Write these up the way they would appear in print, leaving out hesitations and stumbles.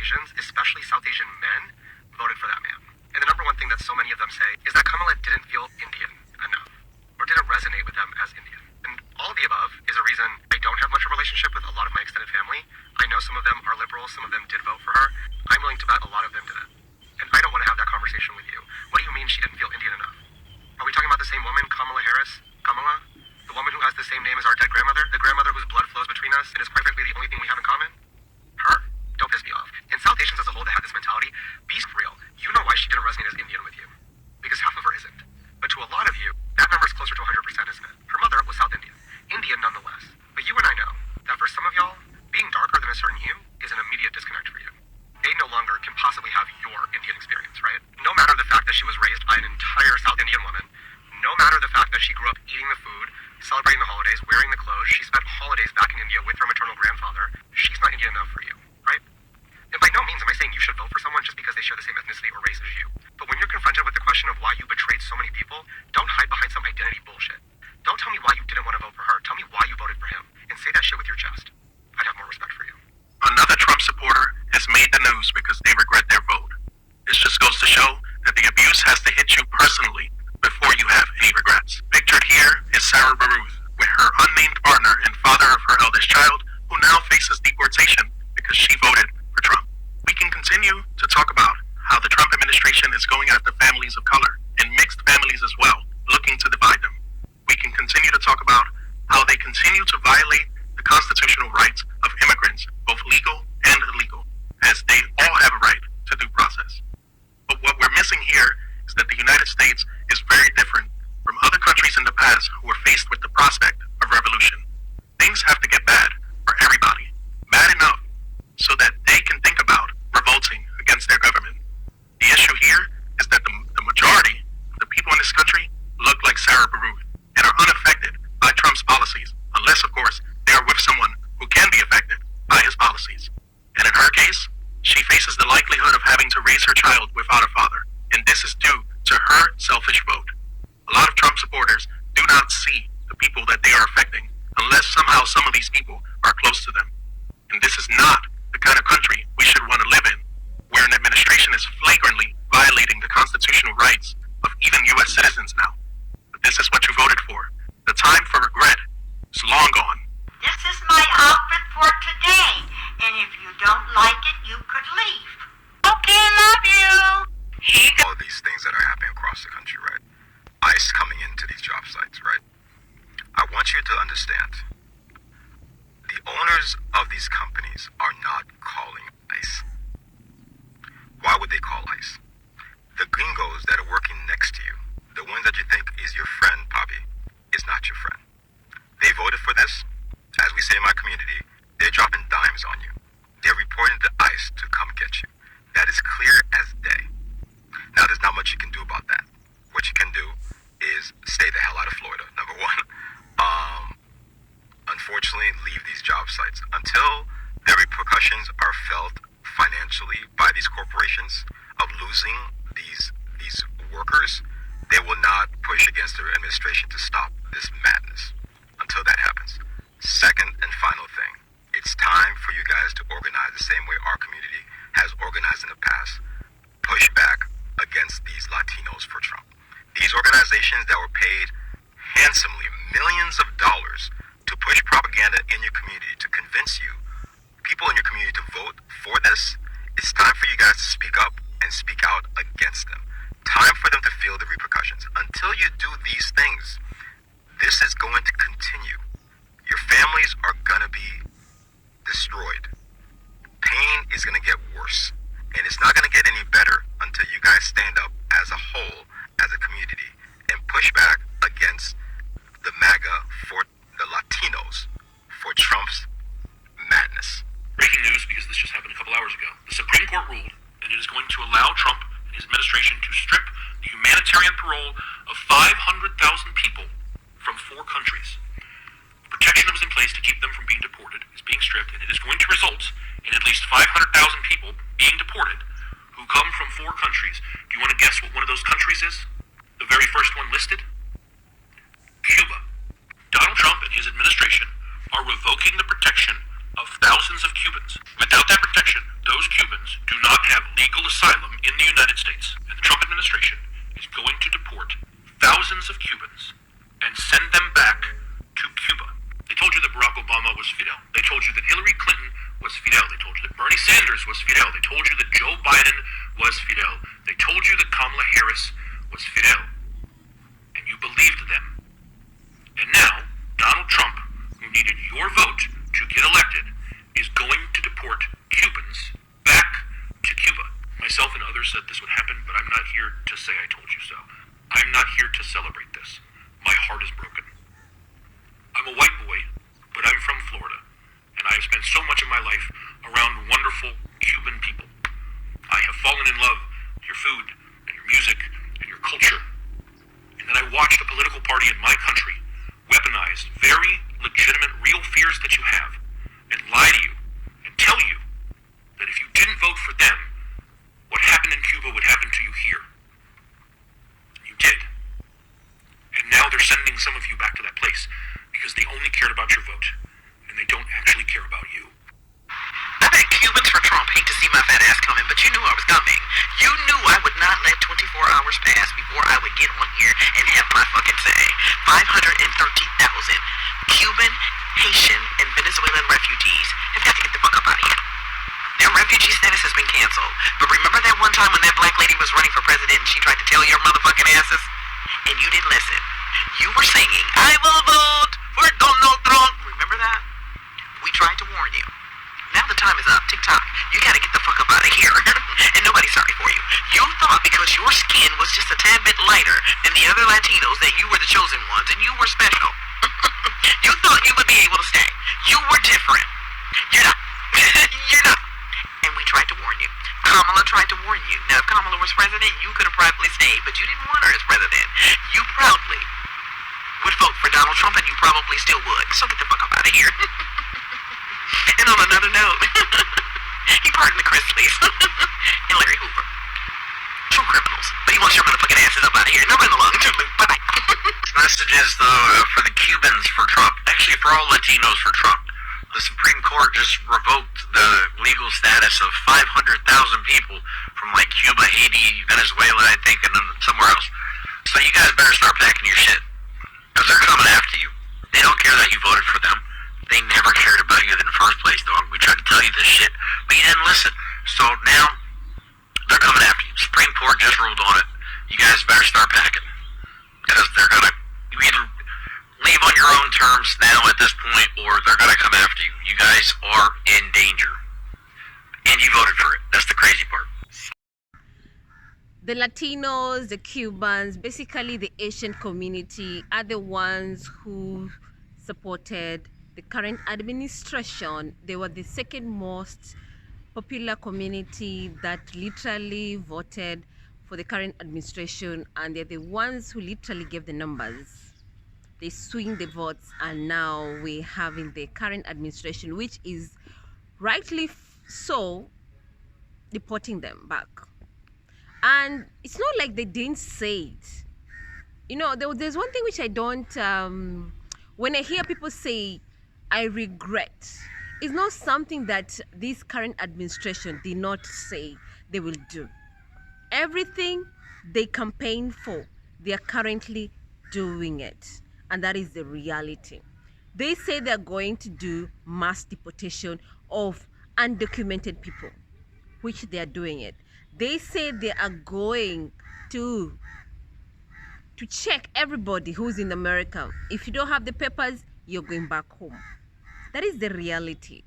Asians, especially South Asian men, voted for that man. And the number one thing that so many of them say is that Kamala didn't feel Indian enough, or didn't resonate with them as Indian. And all of the above is a reason I don't have much of a relationship with a lot of my extended family. I know some of them are liberal, some of them did vote for her. I'm willing to bet a lot of them didn't. And I don't want to have that conversation with you. What do you mean she didn't feel Indian enough? Are we talking about the same woman, Kamala Harris? Kamala? The woman who has the same name as our dead grandmother? The grandmother whose blood flows between us and is quite frankly the only thing we have in common? Her? Don't piss me off. And South Asians as a whole that have this mentality, be real. You know why she didn't resonate as Indian with you. Because half of her isn't. But to a lot of you, that number is closer to 100%, isn't it? Her mother was South Indian. Indian nonetheless. But you and I know that for some of y'all, being darker than a certain hue is an immediate disconnect for you. They no longer can possibly have your Indian experience, right? No matter the fact that she was raised by an entire South Indian woman, no matter the fact that she grew up eating the food, celebrating the holidays, wearing the clothes, she spent holidays back in India with her maternal grandfather, she's not Indian enough for you, right? And by no means am I saying you should vote for someone just because they share the same ethnicity or race as you. But when you're confronted with the question of why you betrayed so many people, don't hide behind some identity bullshit. Don't tell me why you didn't want to vote for her. Tell me why you voted for him. And say that shit with your chest. I'd have more respect for you. Another Trump supporter has made the news because they regret their vote. This just goes to show that the abuse has to hit you personally before you have any regrets. Pictured here is Sarah Baruth with her unnamed partner and father of her eldest child, who now faces deportation because she voted for Trump. We can continue to talk about how the Trump administration is going after families of color and mixed families as well, looking to divide them. We can continue to talk about how they continue to violate the constitutional rights of immigrants, both legal and illegal, as they all have a right to due process. But what we're missing here is that the United States is very different from other countries in the past who were faced with the prospect of revolution. Things have to get bad for everybody, bad enough so that they can think about revolting against their government. The issue here is that the majority of the people in this country look like Sarah Baruth and are unaffected by Trump's policies, unless, of course, they are with someone who can be affected by his policies. And in her case, she faces the likelihood of having to raise her child without a father, and this is due to her selfish vote. A lot of Trump supporters do not see the people that they are affecting unless somehow some of these people are close to them. And this is not the kind of country we should want to live in, where an administration is flagrantly violating the constitutional rights of even U.S. citizens now. But this is what you voted for. The time for regret is long gone. This is my outfit for today, and if you don't like it, you could leave. Okay, love you. All of these things that are happening across the country, right? ICE coming into these job sites, right? I want you to understand, the owners of these companies are not calling ICE. Why would they call ICE? The gringos that are working next to you, the ones that you think is your friend, Poppy, is not your friend. They voted for this. As we say in my community, they're dropping dimes on you. They're reporting to ICE to come get you. That is clear as day. Now, there's not much you can do about that. What you can do is stay the hell out of Florida, number one. Unfortunately, leave these job sites until the repercussions are felt financially by these corporations of losing these workers. They will not push against their administration to stop this madness until that happens. Second and final thing, it's time for you guys to organize the same way our community has organized in the past. Push back against these Latinos for Trump. These organizations that were paid handsomely, millions of dollars, to push propaganda in your community, to convince you, people in your community, to vote for this. It's time for you guys to speak up and speak out against them. Time for them to feel the repercussions. Until you do these things, this is going to continue. Your families are going to be destroyed. Pain is going to get worse. And it's not going to get any better until you guys stand up as a whole, as a community, and push back against the MAGA for the Latinos, for Trump's madness. Breaking news, because this just happened a couple hours ago. The Supreme Court ruled, and it is going to allow Trump and his administration to strip the humanitarian parole of 500,000 people from 4 countries. The protection that was in place to keep them from being deported is being stripped, and it is going to result in at least 500,000 people being deported who come from 4 countries. Do you want to guess what one of those countries is? The very first one listed? Cuba. Donald Trump and his administration are revoking the protection of thousands of Cubans. Without that protection, those those Cubans do not have legal asylum in the United States, and the Trump administration is going to deport thousands of Cubans and send them back to Cuba. They told you that Barack Obama was Fidel. They told you that Hillary Clinton was Fidel. They told you that Bernie Sanders was Fidel. They told you that Joe Biden was Fidel. They told you that Kamala Harris was Fidel. And you believed them. And now, Donald Trump, who needed your vote to get elected, is going to deport Cubans back to Cuba. Myself and others said this would happen, but I'm not here to say I told you so. I'm not here to celebrate this. My heart is broken. I'm a white boy, but I'm from Florida, and I have spent so much of my life around wonderful Cuban people. I have fallen in love with your food and your music and your culture. And then I watched a political party in my country weaponize very legitimate, real fears that you have and lie to you and tell you that if you didn't vote for them, what happened in Cuba would happen to you here. You did. And now they're sending some of you back to that place because they only cared about your vote and they don't actually care about you. I bet Cubans for Trump hate to see my fat ass coming, but you knew I was coming. You knew I would not let 24 hours pass before I would get on here and have my fucking say. 513,000 Cuban, Haitian, and Venezuelan refugees have got to get the fuck up out of here. Their refugee status has been canceled. But remember that one time when that black lady was running for president and she tried to tell your motherfucking asses? And you didn't listen. You were singing, I will vote for Donald Trump. Remember that? We tried to warn you. Now the time is up. TikTok, you gotta get the fuck up out of here. And nobody's sorry for you. You thought because your skin was just a tad bit lighter than the other Latinos that you were the chosen ones and you were special. You thought you would be able to stay. You were different. You're not. You're not. And we tried to warn you. Kamala tried to warn you. Now, if Kamala was president, you could have probably stayed, but you didn't want her as president. You proudly would vote for Donald Trump, and you probably still would. So get the fuck up out of here. And on another note, he pardoned the Chrisleys and Larry Hoover. True criminals. But he wants your motherfucking asses up out of here. Now run along. Bye-bye. Messages, though, for the Cubans for Trump, actually for all Latinos for Trump. The Supreme Court just revoked the legal status of 500,000 people from like Cuba, Haiti, Venezuela, I think, and then somewhere else. So you guys better start packing your shit, because they're coming after you. They don't care that you voted for them. They never cared about you in the first place, dog. We tried to tell you this shit, but you didn't listen. So now, they're coming after you. Supreme Court just ruled on it. You guys better start packing, because they're gonna, you either leave on your own terms now at this point, or they're gonna come after you. You guys are in danger. And you voted for it. That's the crazy part. The Latinos, the Cubans, basically the Asian community are the ones who supported the current administration. They were the second most popular community that literally voted for the current administration, and they're the ones who literally gave the numbers. They swing the votes, and now we're having the current administration, which is rightly so deporting them back. And it's not like they didn't say it. You know, there's one thing which I don't, when I hear people say, I regret, it's not something that this current administration did not say they will do. Everything they campaign for, they are currently doing it. And that is the reality. They say they're going to do mass deportation of undocumented people, which they are doing it. They say they are going to check everybody who's in America. If you don't have the papers, you're going back home. That is the reality.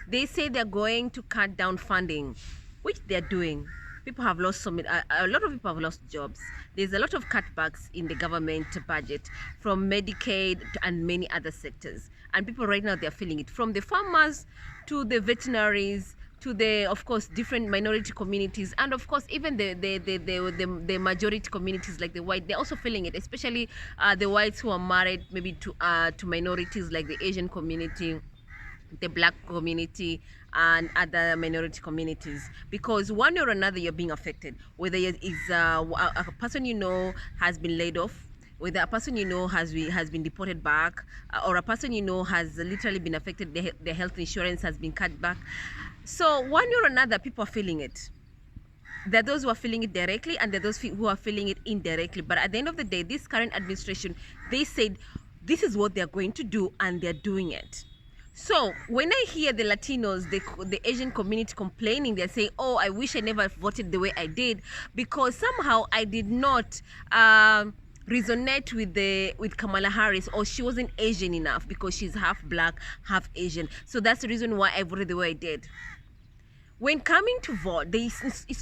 They say they're going to cut down funding, which they're doing. People have lost a lot of people have lost jobs. There's a lot of cutbacks in the government budget from Medicaid and many other sectors. And people right now, they're feeling it, from the farmers to the veterinaries to the, of course, different minority communities, and of course even the majority communities like the white. They're also feeling it, especially the whites who are married maybe to minorities like the Asian community, the black community, and other minority communities, because one or another you're being affected, whether it's a person you know has been laid off, whether a person you know has been deported back, or a person you know has literally been affected, their health insurance has been cut back. So one way or another, people are feeling it. There are those who are feeling it directly, and there are those who are feeling it indirectly. But at the end of the day, this current administration, they said this is what they're going to do, and they're doing it. So when I hear the Latinos, the Asian community complaining, they're saying, oh, I wish I never voted the way I did, because somehow I did not resonate with Kamala Harris, or she wasn't Asian enough because she's half black, half Asian. So that's the reason why I voted the way I did. When coming to vote,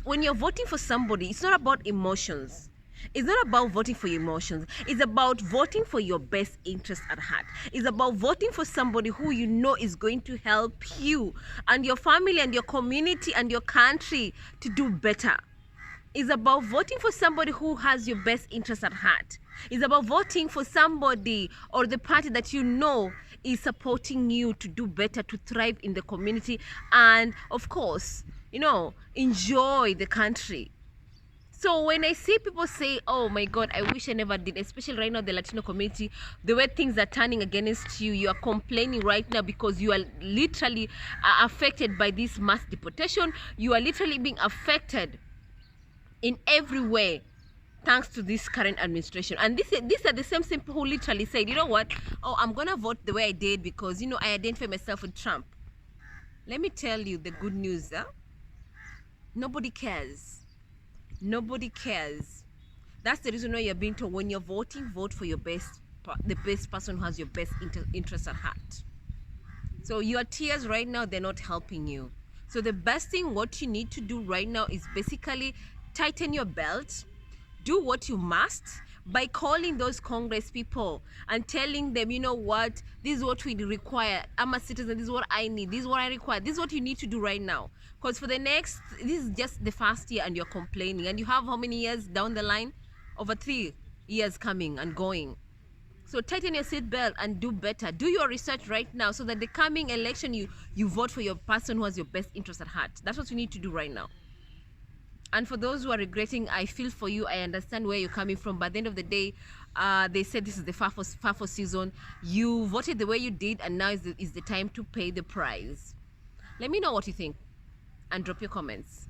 when you're voting for somebody, it's not about emotions. It's not about voting for your emotions. It's about voting for your best interest at heart. It's about voting for somebody who you know is going to help you and your family and your community and your country to do better. It's about voting for somebody who has your best interest at heart. It's about voting for somebody or the party that you know is supporting you to do better, to thrive in the community, and of course, you know, enjoy the country. So when I see people say, oh my God, I wish I never did, especially right now, the Latino community, the way things are turning against you, you are complaining right now because you are literally affected by this mass deportation. You are literally being affected in every way thanks to this current administration. And these are the same people who literally said, you know what, oh, I'm gonna vote the way I did because, you know, I identify myself with Trump. Let me tell you the good news, huh? Nobody cares. Nobody cares. That's the reason why you're being told, when you're voting, vote for your the best person who has your best interest at heart. So your tears right now, they're not helping you. So the best thing, what you need to do right now is basically tighten your belt, do what you must by calling those Congress people and telling them, you know what, this is what we require. I'm a citizen, this is what I need, this is what I require, this is what you need to do right now. Because for the next, this is just the first year and you're complaining, and you have how many years down the line? Over 3 years coming and going. So tighten your seatbelt and do better. Do your research right now so that the coming election, you vote for your person who has your best interest at heart. That's what you need to do right now. And for those who are regretting, I feel for you. I understand where you're coming from. But at the end of the day, they said this is the FAFO season. You voted the way you did, and now is the time to pay the price. Let me know what you think and drop your comments.